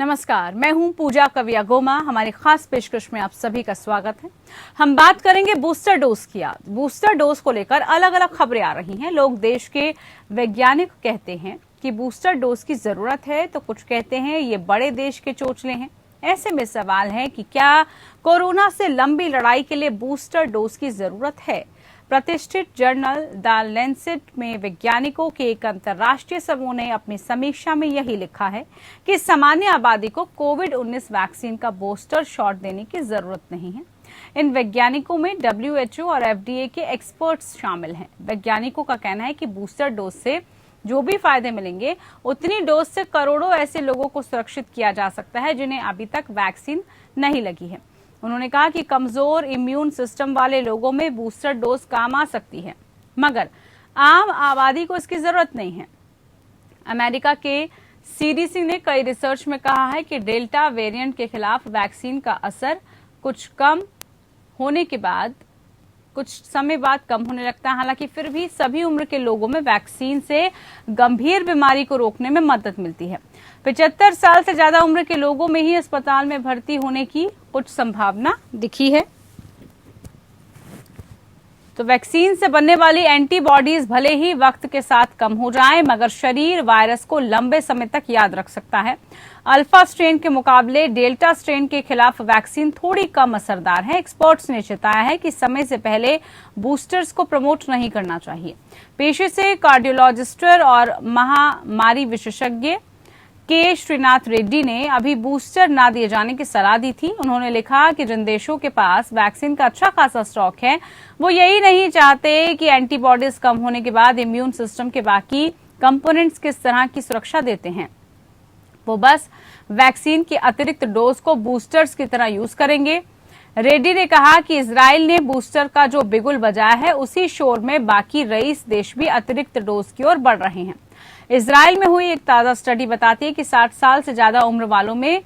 नमस्कार, मैं हूं पूजा कविया गोमा। हमारी खास पेशकश में आप सभी का स्वागत है। हम बात करेंगे बूस्टर डोज की। आज बूस्टर डोज को लेकर अलग अलग खबरें आ रही हैं। लोग देश के वैज्ञानिक कहते हैं कि बूस्टर डोज की जरूरत है, तो कुछ कहते हैं ये बड़े देश के चोचले हैं। ऐसे में सवाल है कि क्या कोरोना से लंबी लड़ाई के लिए बूस्टर डोज की जरूरत है। प्रतिष्ठित जर्नल द लैंसेट में वैज्ञानिकों के एक अंतर्राष्ट्रीय समूह ने अपनी समीक्षा में यही लिखा है कि सामान्य आबादी को कोविड-19 वैक्सीन का बूस्टर शॉट देने की जरूरत नहीं है। इन वैज्ञानिकों में WHO और FDA के एक्सपर्ट्स शामिल हैं। वैज्ञानिकों का कहना है कि बूस्टर डोज से जो भी फायदे मिलेंगे, उतनी डोज से करोड़ों ऐसे लोगों को सुरक्षित किया जा सकता है जिन्हें अभी तक वैक्सीन नहीं लगी है। उन्होंने कहा कि कमजोर इम्यून सिस्टम वाले लोगों में बूस्टर डोज काम आ सकती है, मगर आम आबादी को इसकी जरूरत नहीं है। अमेरिका के CDC ने कई रिसर्च में कहा है कि डेल्टा वेरिएंट के खिलाफ वैक्सीन का असर कुछ समय बाद कम होने लगता है। हालांकि फिर भी सभी उम्र के लोगों में वैक्सीन से गंभीर बीमारी को रोकने में मदद मिलती है। 75 साल से ज्यादा उम्र के लोगों में ही अस्पताल में भर्ती होने की कुछ संभावना दिखी है। तो वैक्सीन से बनने वाली एंटीबॉडीज भले ही वक्त के साथ कम हो जाएं, मगर शरीर वायरस को लंबे समय तक याद रख सकता है। अल्फा स्ट्रेन के मुकाबले डेल्टा स्ट्रेन के खिलाफ वैक्सीन थोड़ी कम असरदार है। एक्सपर्ट्स ने चेताया है कि समय से पहले बूस्टर्स को प्रमोट नहीं करना चाहिए। पेशे से कार्डियोलॉजिस्ट और महामारी विशेषज्ञ के श्रीनाथ रेड्डी ने अभी बूस्टर ना दिए जाने की सलाह दी थी। उन्होंने लिखा कि जिन देशों के पास वैक्सीन का अच्छा खासा स्टॉक है, वो यही नहीं चाहते कि एंटीबॉडीज कम होने के बाद इम्यून सिस्टम के बाकी कंपोनेंट्स किस तरह की सुरक्षा देते हैं। वो बस वैक्सीन की अतिरिक्त डोज को बूस्टर्स की तरह यूज करेंगे। रेड्डी ने कहा कि इजराइल ने बूस्टर का जो बिगुल बजाया है, उसी शोर में बाकी रईस देश भी अतिरिक्त डोज की ओर बढ़ रहे हैं। इजराइल में हुई एक ताजा स्टडी बताती है कि 60 साल से ज्यादा उम्र वालों में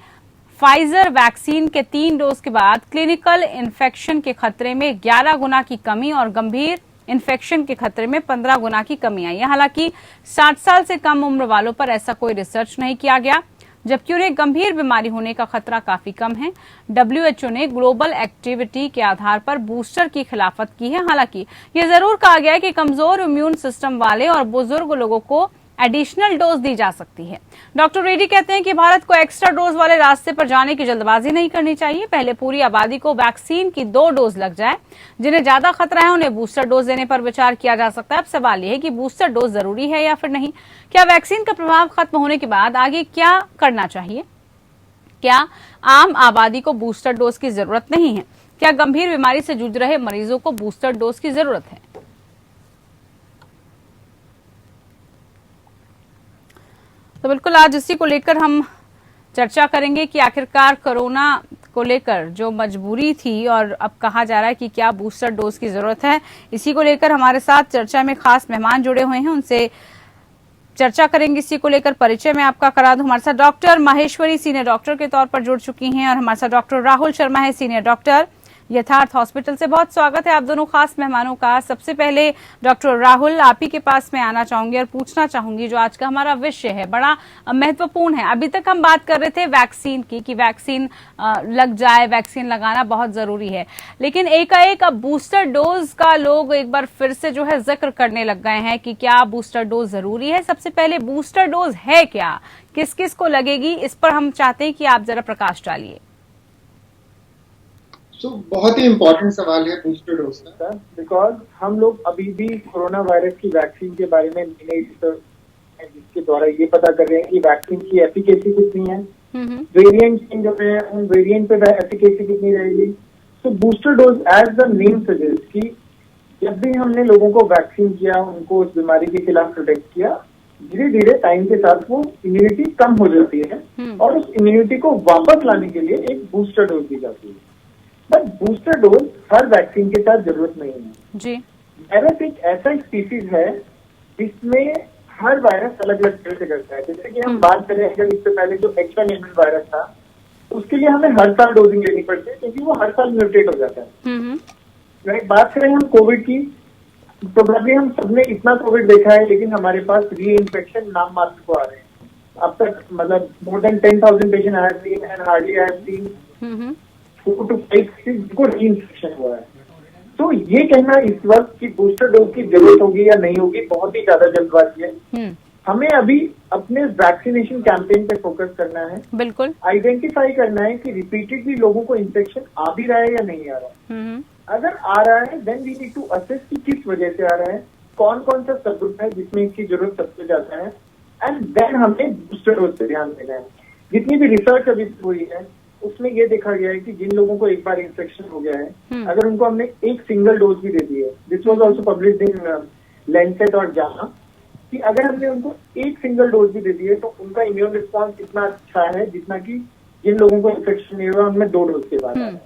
फाइजर वैक्सीन के 3 डोज के बाद क्लिनिकल इन्फेक्शन के खतरे में 11 गुना की कमी और गंभीर इन्फेक्शन के खतरे में 15 गुना की कमी आई है। हालांकि 60 साल से कम उम्र वालों पर ऐसा कोई रिसर्च नहीं किया गया, जबकि उन्हें गंभीर बीमारी होने का खतरा काफी कम है। WHO ने ग्लोबल एक्टिविटी के आधार पर बूस्टर की खिलाफत की है। हालांकि यह जरूर कहा गया है कि कमजोर इम्यून सिस्टम वाले और बुजुर्ग लोगों को एडिशनल डोज दी जा सकती है। डॉक्टर रेड्डी कहते हैं कि भारत को एक्स्ट्रा डोज वाले रास्ते पर जाने की जल्दबाजी नहीं करनी चाहिए। पहले पूरी आबादी को वैक्सीन की 2 डोज लग जाए। जिन्हें ज्यादा खतरा है, उन्हें बूस्टर डोज देने पर विचार किया जा सकता है। अब सवाल यह है कि बूस्टर डोज जरूरी है या फिर नहीं। क्या वैक्सीन का प्रभाव खत्म होने के बाद आगे क्या करना चाहिए? क्या आम आबादी को बूस्टर डोज की जरूरत नहीं है? क्या गंभीर बीमारी से जूझ रहे मरीजों को बूस्टर डोज की जरूरत है? तो बिल्कुल आज इसी को लेकर हम चर्चा करेंगे कि आखिरकार कोरोना को लेकर जो मजबूरी थी और अब कहा जा रहा है कि क्या बूस्टर डोज की जरूरत है। इसी को लेकर हमारे साथ चर्चा में खास मेहमान जुड़े हुए हैं, उनसे चर्चा करेंगे। इसी को लेकर परिचय में आपका करा दूं। हमारे साथ डॉक्टर माहेश्वरी सीनियर डॉक्टर के तौर पर जुड़ चुकी हैं और हमारे साथ डॉक्टर राहुल शर्मा है, सीनियर डॉक्टर, यथार्थ हॉस्पिटल से। बहुत स्वागत है आप दोनों खास मेहमानों का। सबसे पहले डॉक्टर राहुल, आप ही के पास मैं आना चाहूंगी और पूछना चाहूंगी, जो आज का हमारा विषय है बड़ा महत्वपूर्ण है। अभी तक हम बात कर रहे थे वैक्सीन की कि वैक्सीन लग जाए, वैक्सीन लगाना बहुत जरूरी है, लेकिन एकाएक अब बूस्टर डोज का लोग एक बार फिर से जो है जिक्र करने लग गए हैं कि क्या बूस्टर डोज जरूरी है। सबसे पहले बूस्टर डोज है क्या, किस किस को लगेगी, इस पर हम चाहते हैं कि आप जरा प्रकाश डालिए। बहुत ही इम्पोर्टेंट सवाल है बूस्टर डोज का, बिकॉज हम लोग अभी भी कोरोना वायरस की वैक्सीन के बारे में जिसके द्वारा ये पता कर रहे हैं कि वैक्सीन की एफिकेसी कितनी है, वेरिएंट चेंज हो रहे हैं, उन वेरिएंट पे एफिकेसी कितनी रहेगी। तो booster dose as the name suggest कि जब भी हमने लोगों को वैक्सीन किया, उनको उस बीमारी के खिलाफ प्रोटेक्ट किया, धीरे धीरे टाइम के साथ वो इम्यूनिटी कम हो जाती है और उस इम्यूनिटी को वापस लाने के लिए एक बूस्टर डोज दी जाती है। But booster dose her vaccine के साथ जरूरत नहीं है जी। वायरस एक ऐसा स्पीसीज है जिसमें हर वायरस अलग अलग तरह से करता है। जैसे कि हम बात करें, अगर इससे पहले जो H1N1 वायरस था, उसके लिए हमें हर साल डोजिंग लेनी पड़ती है क्योंकि वो हर साल म्यूटेट हो जाता है। अगर बात करें हम कोविड की, तो प्रोबेबली हम सबने इतना कोविड देखा है, लेकिन हमारे पास री इन्फेक्शन नाम मात्र को आ रहे हैं। अब तक मतलब more than 10,000 patient I have seen and hardly I have seen 4 to 5 जिनको रीइंफेक्शन हुआ है। तो ये कहना इस वक्त की बूस्टर डोज की जरूरत होगी या नहीं होगी बहुत ही ज्यादा जल्दबाजी है। हमें अभी अपने वैक्सीनेशन कैंपेन पे फोकस करना है, बिल्कुल आइडेंटिफाई करना है कि रिपीटेडली लोगों को इन्फेक्शन आ भी रहा है या नहीं आ रहा है। अगर आ रहा है then we need to assess कि किस वजह से आ रहा है, कौन कौन सा सब ग्रुप है जिसमें इसकी जरूरत सबसे ज्यादा है, एंड देन हमें बूस्टर डोज पे ध्यान देना है। जितनी भी रिसर्च अभी हुई है उसमें ये देखा गया है कि जिन लोगों को एक बार इन्फेक्शन हो गया है, अगर उनको हमने एक सिंगल डोज भी दे दी है, this was also published in Lancet और JAMA, कि अगर हमने उनको एक सिंगल डोज भी दे दी है तो उनका इम्यून रिस्पॉन्स इतना अच्छा है जितना कि जिन लोगों को इन्फेक्शन नहीं हुआ उनमें 2 डोज के बाद आया है।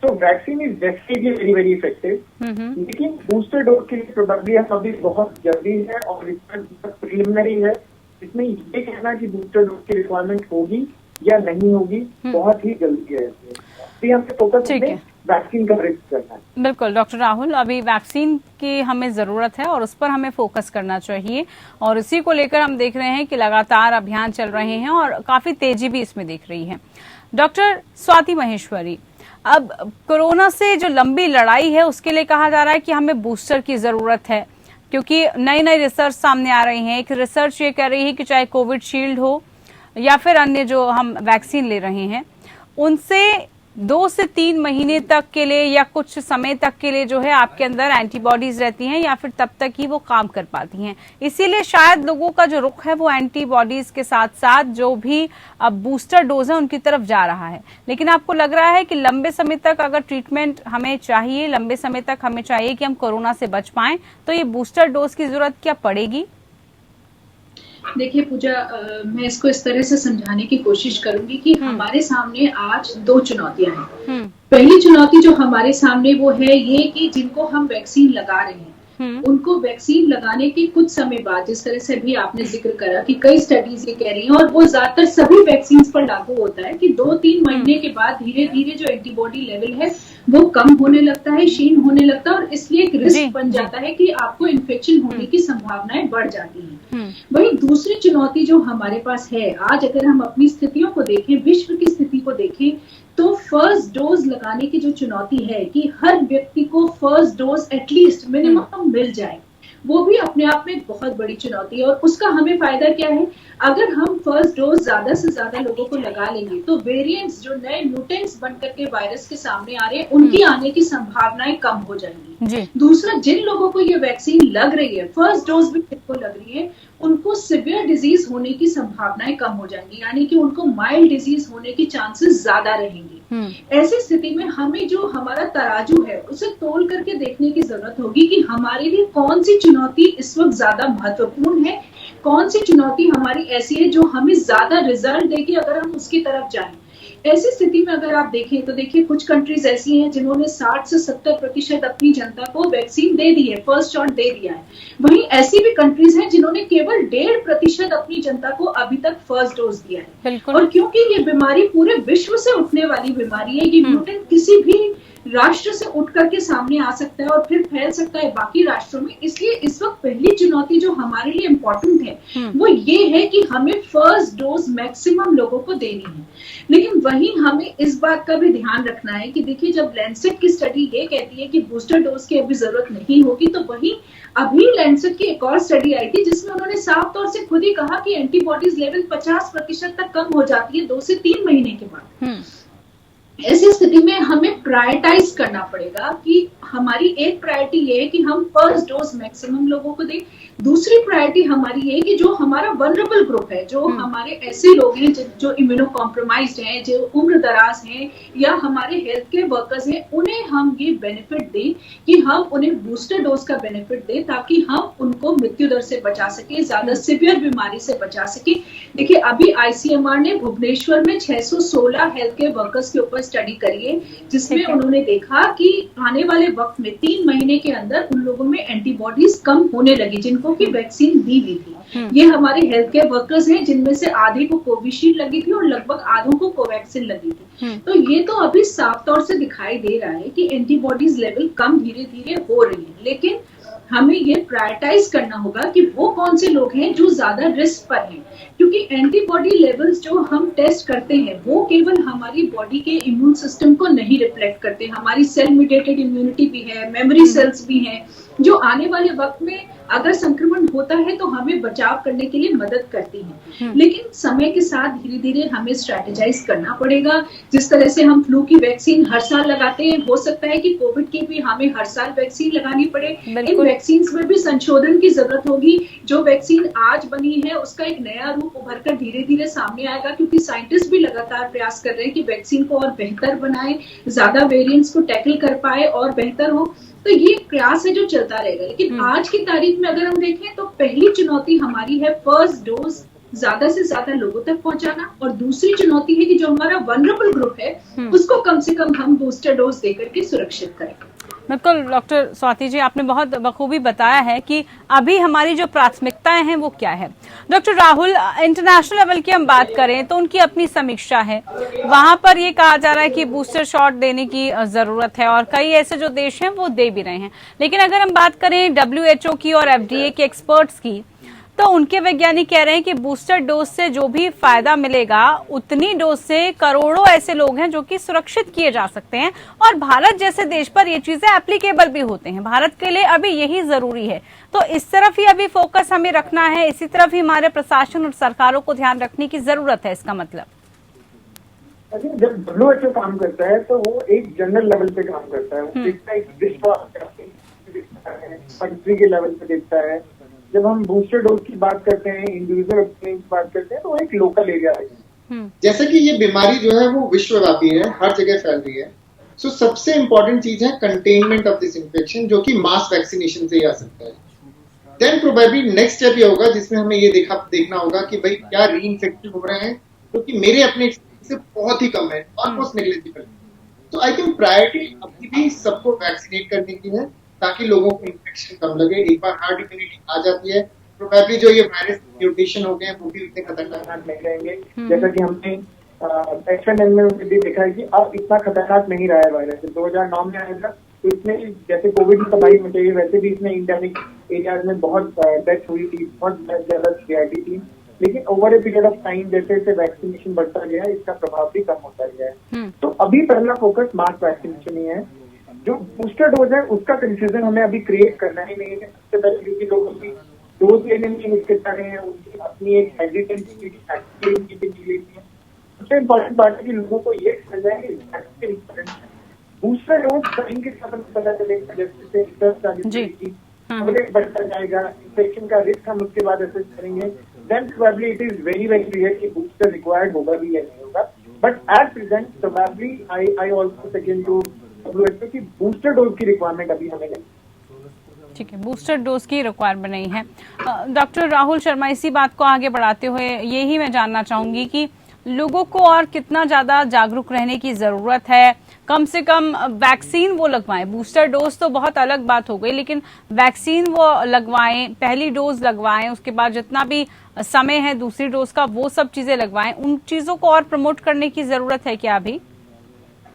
तो vaccine is definitely very very effective, लेकिन बूस्टर डोज के लिए प्रोबेबली हम अभी बहुत जल्दी है और रिसर्च प्रिलिमिनरी है। इसमें ये कहना कि बूस्टर डोज की रिक्वायरमेंट होगी या नहीं होगी बहुत ही जल्दी है। इसलिए हमें फोकस वैक्सीन कवरेज करना है। बिल्कुल डॉक्टर राहुल, अभी वैक्सीन की हमें जरूरत है और उस पर हमें फोकस करना चाहिए, और इसी को लेकर हम देख रहे हैं कि लगातार अभियान चल रहे हैं और काफी तेजी भी इसमें दिख रही है। डॉक्टर स्वाति महेश्वरी, अब कोरोना से जो लंबी लड़ाई है उसके लिए कहा जा रहा है कि हमें बूस्टर की जरूरत है, क्योंकि नई नई रिसर्च सामने आ रही है। एक रिसर्च ये कह रही है कि चाहे कोविशील्ड हो या फिर अन्य जो हम वैक्सीन ले रहे हैं उनसे 2 से 3 महीने तक के लिए या कुछ समय तक के लिए जो है आपके अंदर एंटीबॉडीज रहती हैं, या फिर तब तक ही वो काम कर पाती हैं। इसीलिए शायद लोगों का जो रुख है वो एंटीबॉडीज के साथ साथ जो भी अब बूस्टर डोज है उनकी तरफ जा रहा है। लेकिन आपको लग रहा है कि लंबे समय तक अगर ट्रीटमेंट हमें चाहिए, लंबे समय तक हमें चाहिए कि हम कोरोना से बच पाएं, तो ये बूस्टर डोज की जरूरत क्या पड़ेगी? देखिए पूजा, मैं इसको इस तरह से समझाने की कोशिश करूंगी कि हमारे सामने आज 2 चुनौतियां हैं। पहली चुनौती जो हमारे सामने वो है ये कि जिनको हम वैक्सीन लगा रहे हैं उनको वैक्सीन लगाने के कुछ समय बाद, जिस तरह से भी आपने जिक्र करा कि कई स्टडीज ये कह रही हैं और वो ज्यादातर सभी वैक्सीन पर लागू होता है कि 2-3 महीने के बाद धीरे धीरे जो एंटीबॉडी लेवल है वो कम होने लगता है, क्षीण होने लगता है, और इसलिए एक रिस्क बन जाता है कि आपको इन्फेक्शन होने की संभावनाएं बढ़ जाती हैं। वही दूसरी चुनौती जो हमारे पास है आज, अगर हम अपनी स्थितियों को देखें, विश्व की स्थिति को देखें, तो फर्स्ट डोज लगाने की जो चुनौती है कि हर व्यक्ति को फर्स्ट डोज एटलीस्ट मिनिमम मिल जाए, वो भी अपने आप में एक बहुत बड़ी चुनौती है। और उसका हमें फायदा क्या है, अगर हम फर्स्ट डोज ज्यादा से ज्यादा लोगों को लगा लेंगे तो वेरिएंट्स जो नए म्यूटेंट्स बनकर के वायरस के सामने आ रहे हैं उनकी आने की संभावनाएं कम हो जाएंगी। दूसरा, जिन लोगों को ये वैक्सीन लग रही है, फर्स्ट डोज भी जिनको लग रही है, उनको सिवियर डिजीज होने की संभावनाएं कम हो जाएंगी, यानी कि उनको माइल्ड डिजीज होने की चांसेस ज्यादा रहेंगी। ऐसी स्थिति में हमें जो हमारा तराजू है उसे तोल करके देखने की जरूरत होगी कि हमारे लिए कौन सी चुनौती इस वक्त ज्यादा महत्वपूर्ण है, कौन सी चुनौती हमारी ऐसी है जो हमें ज्यादा रिजल्ट देगी अगर हम उसकी तरफ जाएं। ऐसी स्थिति में अगर आप देखें तो देखिए कुछ कंट्रीज ऐसी हैं जिन्होंने 60 से 70% अपनी जनता को वैक्सीन दे दी है, फर्स्ट शॉट दे दिया है। वहीं ऐसी भी कंट्रीज हैं जिन्होंने केवल 1.5% अपनी जनता को अभी तक फर्स्ट डोज दिया है। और क्योंकि ये बीमारी पूरे विश्व से उठने वाली बीमारी है, ये म्यूटेंट किसी भी राष्ट्र से उठ करके सामने आ सकता है और फिर फैल सकता है बाकी राष्ट्रों में, इसलिए इस वक्त पहली चुनौती जो हमारे लिए इम्पोर्टेंट है वो ये है कि हमें फर्स्ट डोज मैक्सिमम लोगों को देनी है। लेकिन वहीं हमें इस बात का भी ध्यान रखना है कि देखिए जब लैंसेट की स्टडी ये कहती है कि बूस्टर डोज की अभी जरूरत नहीं होगी, तो वहीं अभी लैंसेट की एक और स्टडी आई थी जिसमें उन्होंने साफ तौर से खुद ही कहा कि एंटीबॉडीज लेवल 50% तक कम हो जाती है 2 से 3 महीने के बाद। ऐसी स्थिति में हमें प्रायोरिटाइज करना पड़ेगा कि हमारी एक प्रायोरिटी ये है कि हम फर्स्ट डोज मैक्सिमम लोगों को दें। दूसरी प्रायोरिटी हमारी ये है कि जो हमारा वल्नरेबल ग्रुप है, जो हमारे ऐसे लोग हैं जो इम्यूनो कॉम्प्रोमाइज्ड हैं, जो उम्र दराज हैं या हमारे हेल्थ केयर वर्कर्स हैं, उन्हें हम ये बेनिफिट दें कि हम उन्हें बूस्टर डोज का बेनिफिट दें ताकि हम उनको मृत्यु दर से बचा सके, ज्यादा सिवियर बीमारी से बचा सके। देखिए अभी ICMR ने भुवनेश्वर में 616 हेल्थ केयर वर्कर्स के ऊपर स्टडी करी है जिसमें उन्होंने देखा कि आने वाले वक्त में 3 महीने के अंदर उन लोगों में एंटीबॉडीज कम होने लगी जिनको की वैक्सीन दी हुई थी। ये हमारे हेल्थ केयर वर्कर्स हैं जिनमें से आधे को कोविशील्ड लगी थी और लगभग आधों को कोवैक्सीन लगी थी। तो ये तो अभी साफ तौर से दिखाई दे रहा है कि एंटीबॉडीज लेवल कम धीरे धीरे हो रही है। लेकिन हमें ये प्रायोरिटाइज करना होगा कि वो कौन से लोग हैं जो ज्यादा रिस्क पर हैं, क्योंकि एंटीबॉडी लेवल्स जो हम टेस्ट करते हैं वो केवल हमारी बॉडी के इम्यून सिस्टम को नहीं रिफ्लेक्ट करते, हमारी सेल म्यूटेटेड इम्यूनिटी भी है, मेमोरी सेल्स भी हैं, जो आने वाले वक्त में अगर संक्रमण होता है तो हमें बचाव करने के लिए मदद करती हैं। लेकिन समय के साथ धीरे धीरे हमें स्ट्रेटेजाइज करना पड़ेगा। जिस तरह से हम फ्लू की वैक्सीन हर साल लगाते हैं, हो सकता है कि कोविड की भी हमें हर साल वैक्सीन लगानी पड़े। इन वैक्सीन में भी संशोधन की जरूरत होगी। जो वैक्सीन आज बनी है उसका एक नया रूप उभर कर धीरे धीरे सामने आएगा, क्योंकि साइंटिस्ट भी लगातार प्रयास कर रहे हैं कि वैक्सीन को और बेहतर बनाए, ज्यादा वेरिएंट्स को टैकल कर पाए और बेहतर हो। तो ये प्रयास है जो चलता रहेगा। लेकिन आज की तारीख में अगर हम देखें तो पहली चुनौती हमारी है फर्स्ट डोज ज्यादा से ज्यादा लोगों तक पहुंचाना, और दूसरी चुनौती है कि जो हमारा वनरेबल ग्रुप है उसको कम से कम हम बूस्टर डोज देकर के सुरक्षित करें। बिल्कुल डॉक्टर स्वाति जी, आपने बहुत बखूबी बताया है कि अभी हमारी जो प्राथमिकताएं हैं वो क्या है। डॉक्टर राहुल, इंटरनेशनल लेवल की हम बात करें तो उनकी अपनी समीक्षा है, वहां पर ये कहा जा रहा है कि बूस्टर शॉट देने की जरूरत है और कई ऐसे जो देश हैं वो दे भी रहे हैं। लेकिन अगर हम बात करें WHO की और FDA के एक्सपर्ट्स की, तो उनके वैज्ञानिक कह रहे हैं कि बूस्टर डोज से जो भी फायदा मिलेगा उतनी डोज से करोड़ों ऐसे लोग हैं जो कि सुरक्षित किए जा सकते हैं, और भारत जैसे देश पर ये चीजें एप्लीकेबल भी होते हैं। भारत के लिए अभी यही जरूरी है, तो इस तरफ ही अभी फोकस हमें रखना है, इसी तरफ ही हमारे प्रशासन और सरकारों को ध्यान रखने की जरूरत है। इसका मतलब जब WHO काम करता है तो वो एक जनरल लेवल पे काम करता है, वो देखता है विश्व कंट्री के लेवल पे देखता है। जब हम बूस्टर डोज की बात करते हैं, इंडिविजुअल वैक्सीन की बात करते हैं, तो वो एक लोकल एरिया है। जैसे कि ये बीमारी जो है वो विश्वव्यापी है, हर जगह फैल रही है। सो सबसे इम्पोर्टेंट चीज है कंटेनमेंट ऑफ दिस इन्फेक्शन, जो कि मास वैक्सीनेशन से ही आ सकता है। देन प्रोबेबली नेक्स्ट स्टेप ये होगा जिसमें हमें ये देखना होगा कि भाई क्या री इन्फेक्टेड हो रहे हैं, क्योंकि तो मेरे अपने से बहुत ही कम है, ऑलमोस्ट नेग्लिजिबल। तो आई थिंक प्रायोरिटी अभी भी सबको वैक्सीनेट करने की है ताकि लोगों को इन्फेक्शन कम लगे। एक बार हार्ड इम्यूनिटी आ जाती है, प्रोबेबली जो ये वायरस म्यूटेशन हो गए वो भी उतने खतरनाक नहीं रहेंगे। जैसा कि हमने H1N1 में भी देखा है कि अब इतना खतरनाक नहीं रहा है वायरस। 2009 में आया था तो इसमें जैसे कोविड की तबाही मचाई, वैसे भी इसमें इंडेमिक एरियाज में बहुत डेथ हुई थी, बहुत ज्यादा सीवियरिटी थी। लेकिन over a period of time जैसे जैसे वैक्सीनेशन बढ़ता गया है, इसका प्रभाव भी कम होता गया है। तो अभी पहला फोकस मास वैक्सीनेशन ही है। जो बूस्टर डोज है उसका कंफ्यूजन हमें अभी क्रिएट करना ही नहीं है। सबसे पहले क्योंकि लोगों की डोज लेने में हिचकिचा रहे हैं, उनकी अपनी एक हेजिटेंसी है। सबसे इम्पोर्टेंट बात है कि लोगों को ये समझना है कि वैक्सीन इंपॉर्टेंट है। बूस्टर डोज टाइम के साथ पता चलेगा, जैसे बढ़ता जाएगा, इन्फेक्शन का रिस्क हम उसके बाद असेस करेंगे। Then probably it is very very clear कि बूस्टर रिक्वायर्ड होगा भी या नहीं होगा। But at present probably I also second to WHO की बूस्टर डोज की रिक्वायरमेंट अभी हमें नहीं। ठीक है, बूस्टर डोज की रिक्वायरमेंट नहीं है। डॉक्टर राहुल शर्मा, इसी बात को आगे बढ़ाते हुए यही मैं जानना चाहूंगी कि लोगों को और कितना ज्यादा जागरूक रहने की जरूरत है। कम से कम वैक्सीन वो लगवाएं, बूस्टर डोज तो बहुत अलग बात हो गई, लेकिन वैक्सीन वो लगवाएं, पहली डोज लगवाएं, उसके बाद जितना भी समय है दूसरी डोज का वो सब चीजें लगवाएं। उन चीजों को और प्रमोट करने की जरूरत है क्या अभी?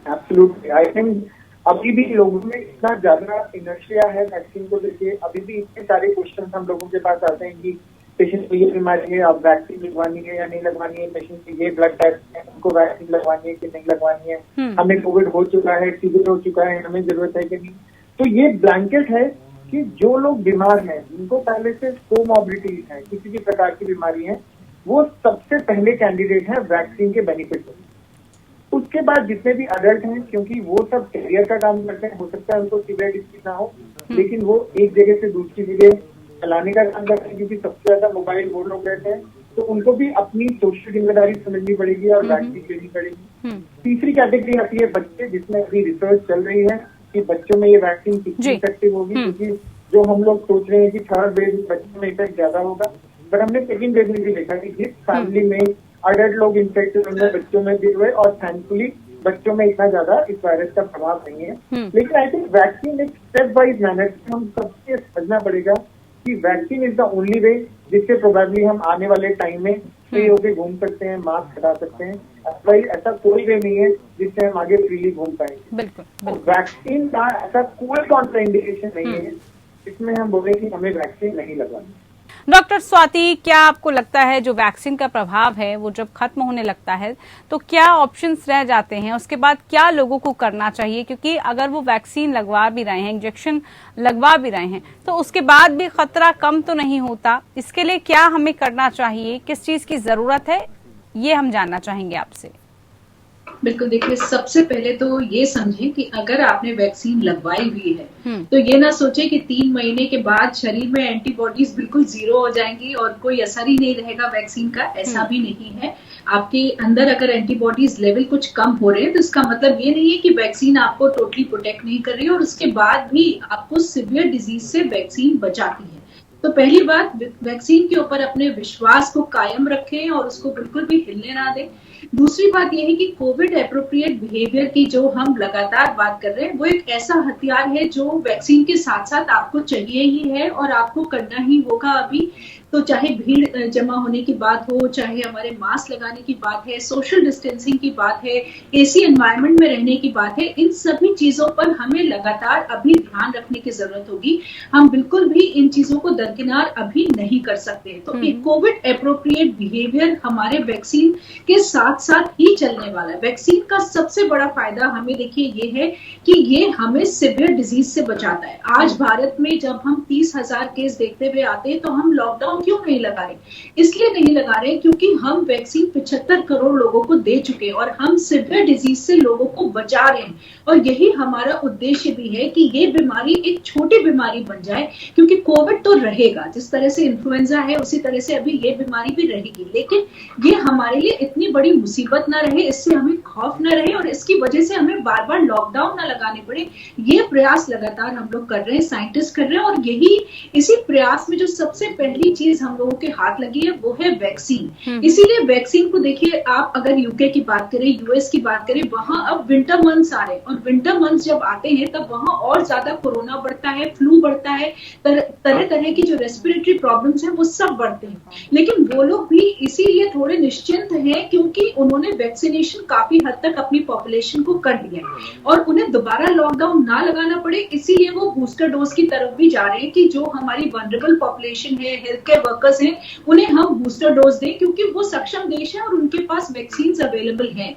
एब्सोल्युटली, आई थिंक अभी भी लोगों में इतना ज्यादा इनर्शिया है वैक्सीन को लेके। अभी भी इतने सारे क्वेश्चन हम लोगों के पास आते हैं कि पेशेंट को ये बीमारी है, अब वैक्सीन लगवानी है या नहीं लगवानी है, पेशेंट की ये ब्लड टेस्ट है, उनको वैक्सीन लगवानी है कि नहीं लगवानी है, हमें कोविड हो चुका है, सीवियर हो चुका है, हमें जरूरत है कि नहीं। तो ये ब्लैंकेट है कि जो लोग बीमार हैं, जिनको पहले से कोमॉर्बिडिटीज है, किसी भी प्रकार की बीमारी है, वो सबसे पहले कैंडिडेट है वैक्सीन के बेनिफिट के। उसके बाद जितने भी अडल्ट हैं, क्योंकि वो सब कैरियर का काम करते हैं, हो सकता है उनको सीवियर डिसीज ना हो, लेकिन वो एक जगह से दूसरी जगह चलाने का काम करते हैं, क्योंकि सबसे ज्यादा मोबाइल वो लोग रहते हैं, तो उनको भी अपनी सोशल जिम्मेदारी समझनी पड़ेगी और वैक्सीन लेनी पड़ेगी। तीसरी कैटेगरी आती है बच्चे, जिसमें अभी रिसर्च चल रही है कि बच्चों में ये वैक्सीन कितनी इफेक्टिव होगी, क्योंकि जो हम लोग सोच रहे हैं कि थर्ड वेव बच्चों में इफेक्ट ज्यादा होगा, पर हमने सेकेंड वेव में भी देखा कि जिस फैमिली में अडल्ट लोग इन्फेक्टेड उनमें बच्चों में भी हुए, और थैंकफुली बच्चों में इतना ज्यादा इस वायरस का प्रभाव नहीं है। लेकिन आई थिंक वैक्सीन एक स्टेप वाइज मैनर हम सबसे समझना पड़ेगा कि vaccine is the only way जिससे प्रोबेबली हम आने वाले टाइम में फ्री होकर घूम सकते हैं, मास्क हटा सकते हैं। अदरवाइज ऐसा कोई वे नहीं है जिससे हम आगे फ्रीली घूम पाएंगे। वैक्सीन का ऐसा कोई कॉन्ट्राइंडिकेशन नहीं है इसमें हम बोले कि हमें वैक्सीन नहीं लगवानी। डॉक्टर स्वाति, क्या आपको लगता है जो वैक्सीन का प्रभाव है वो जब खत्म होने लगता है तो क्या ऑप्शंस रह जाते हैं, उसके बाद क्या लोगों को करना चाहिए? क्योंकि अगर वो वैक्सीन लगवा भी रहे हैं, इंजेक्शन लगवा भी रहे हैं, तो उसके बाद भी खतरा कम तो नहीं होता। इसके लिए क्या हमें करना चाहिए, किस चीज की जरूरत है, ये हम जानना चाहेंगे आपसे। बिल्कुल, देखिए सबसे पहले तो ये समझें कि अगर आपने वैक्सीन लगवाई हुई है तो ये ना सोचे कि 3 महीने के बाद शरीर में एंटीबॉडीज बिल्कुल 0 हो जाएंगी और कोई असर ही नहीं रहेगा वैक्सीन का। ऐसा भी नहीं है। आपके अंदर अगर एंटीबॉडीज लेवल कुछ कम हो रहे हैं तो इसका मतलब ये नहीं है कि वैक्सीन आपको टोटली प्रोटेक्ट नहीं कर रही है और उसके बाद भी आपको सिवियर डिजीज से वैक्सीन बचाती है। तो पहली बात, वैक्सीन के ऊपर अपने विश्वास को कायम रखें और उसको बिल्कुल भी हिलने ना दें। दूसरी बात यह है कि कोविड एप्रोप्रिएट बिहेवियर की जो हम लगातार बात कर रहे हैं वो एक ऐसा हथियार है जो वैक्सीन के साथ साथ आपको चाहिए ही है और आपको करना ही होगा अभी। तो चाहे भीड़ जमा होने की बात हो, चाहे हमारे मास्क लगाने की बात है, सोशल डिस्टेंसिंग की बात है, एसी एनवायरनमेंट में रहने की बात है, इन सभी चीजों पर हमें लगातार अभी ध्यान रखने की जरूरत होगी। हम बिल्कुल भी इन चीजों को दरकिनार अभी नहीं कर सकते। तो एक कोविड एप्रोप्रिएट बिहेवियर हमारे वैक्सीन के साथ साथ ही चलने वाला है। वैक्सीन का सबसे बड़ा फायदा हमें देखिए ये है कि ये हमें सिवियर डिजीज से बचाता है। आज भारत में जब हम 30,000 केस देखते हुए आते हैं तो हम लॉकडाउन क्यों नहीं लगा रहे? इसलिए नहीं लगा रहे क्योंकि हम वैक्सीन 75 करोड़ लोगों को दे चुके हैं और हम सिवियर डिजीज से लोगों को बचा रहे हैं। और यही हमारा उद्देश्य भी है कि ये बीमारी एक छोटी बीमारी बन जाए, क्योंकि कोविड तो रहेगा, जिस तरह से इन्फ्लुएंजा है उसी तरह से अभी ये बीमारी भी रहेगी, लेकिन ये हमारे लिए इतनी बड़ी मुसीबत ना रहे, इससे हमें खौफ ना रहे और इसकी वजह से हमें बार बार लॉकडाउन ना लगाने पड़े। ये प्रयास लगातार हम लोग कर रहे हैं, साइंटिस्ट कर रहे हैं, और यही इसी प्रयास में जो सबसे पहली चीज हम लोगों के हाथ लगी है वो है वैक्सीन। इसीलिए वैक्सीन को देखिए, आप अगर यूके की बात करें, यूएस की बात करें, वहां अब विंटर मंथ्स आ रहे हैं और विंटर मंथ्स जब आते हैं तब वहां और ज्यादा कोरोना बढ़ता है, फ्लू बढ़ता है, तरह तरह की जो रेस्पिरेटरी प्रॉब्लम्स हैं वो सब बढ़ते हैं। लेकिन वो लोग भी इसीलिए थोड़े निश्चिंत हैं क्योंकि उन्होंने वैक्सीनेशन काफी हद तक अपनी पॉपुलेशन को कर दिया है और उन्हें दोबारा लॉकडाउन ना लगाना पड़े, इसीलिए वो बूस्टर डोज की तरफ भी जा रहे हैं कि जो हमारी वनरेबल पॉपुलेशन है, हेल्थ केयर वर्कर्स हैं, उन्हें हम बूस्टर डोज दें क्योंकि वो सक्षम देश है और उनके पास वैक्सीन अवेलेबल हैं।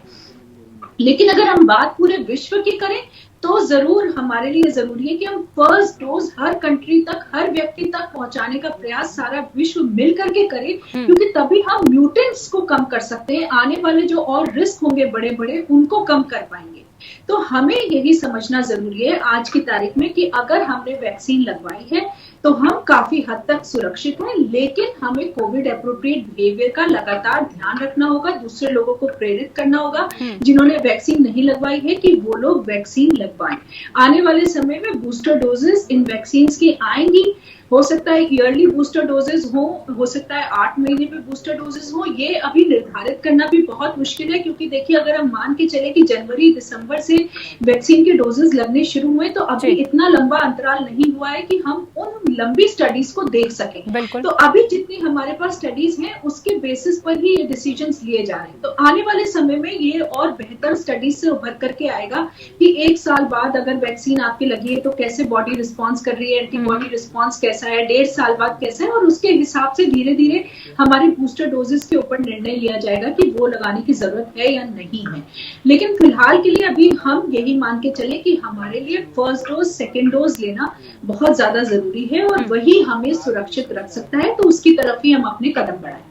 लेकिन अगर हम बात पूरे विश्व की करें तो जरूर हमारे लिए जरूरी है कि हम फर्स्ट डोज हर कंट्री तक, हर व्यक्ति तक पहुंचाने का प्रयास सारा विश्व मिलकर के करें, क्योंकि तभी हम म्यूटेंट्स को कम कर सकते हैं। आने वाले जो और रिस्क होंगे बड़े बड़े, उनको कम कर पाएंगे। तो हमें यही समझना जरूरी है आज की तारीख में कि अगर हमने वैक्सीन लगवाई है तो हम काफी हद तक सुरक्षित हैं, लेकिन हमें कोविड एप्रोप्रिएट बिहेवियर का लगातार ध्यान रखना होगा, दूसरे लोगों को प्रेरित करना होगा जिन्होंने वैक्सीन नहीं लगवाई है कि वो लोग वैक्सीन लगवाएं। आने वाले समय में बूस्टर डोजेस इन वैक्सीन की आएंगी, हो सकता है ईयरली बूस्टर डोजेस हो सकता है 8 महीने में बूस्टर डोजेस हो। ये अभी निर्धारित करना भी बहुत मुश्किल है, क्योंकि देखिए अगर हम मान के चले कि जनवरी दिसंबर से वैक्सीन के डोजेस लगने शुरू हुए तो अभी इतना लंबा अंतराल नहीं हुआ है कि हम उन लंबी स्टडीज को देख सकें। तो अभी जितनी हमारे पास स्टडीज हैं उसके बेसिस पर ही ये डिसीजंस लिए जा रहे हैं। तो आने वाले समय में ये और बेहतर स्टडीज से उभर करके आएगा कि 1 साल बाद अगर वैक्सीन आपकी लगी है तो कैसे बॉडी रिस्पॉन्स कर रही है, एंटीबॉडी रिस्पॉन्स कैसा है, 1.5 साल बाद कैसा है, और उसके हिसाब से धीरे धीरे हमारे बूस्टर डोजेस के ऊपर निर्णय लिया जाएगा कि वो लगाने की जरूरत है या नहीं है। लेकिन फिलहाल के लिए अभी हम यही मान के चले कि हमारे लिए फर्स्ट डोज, सेकेंड डोज लेना बहुत ज्यादा जरूरी है और वही हमें सुरक्षित रख सकता है, तो उसकी तरफ ही हम अपने कदम बढ़ाएं।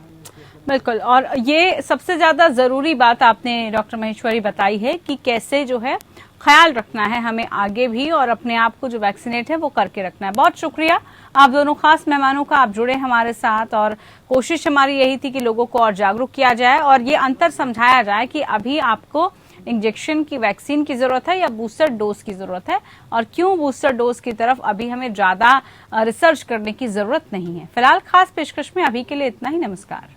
बिल्कुल, और ये सबसे ज्यादा जरूरी बात आपने डॉक्टर महेश्वरी बताई है कि कैसे जो है ख्याल रखना है हमें आगे भी, और अपने आप को जो वैक्सीनेट है वो करके रखना है। बहुत शुक्रिया आप दोनों खास मेहमानों का, आप जुड़े हमारे साथ, और कोशिश हमारी यही थी कि लोगों को और जागरूक किया जाए और ये अंतर समझाया जाए कि अभी आपको इंजेक्शन की, वैक्सीन की जरूरत है या बूस्टर डोज की जरूरत है, और क्यों बूस्टर डोज की तरफ अभी हमें ज्यादा रिसर्च करने की जरूरत नहीं है। फिलहाल खास पेशकश में अभी के लिए इतना ही। नमस्कार।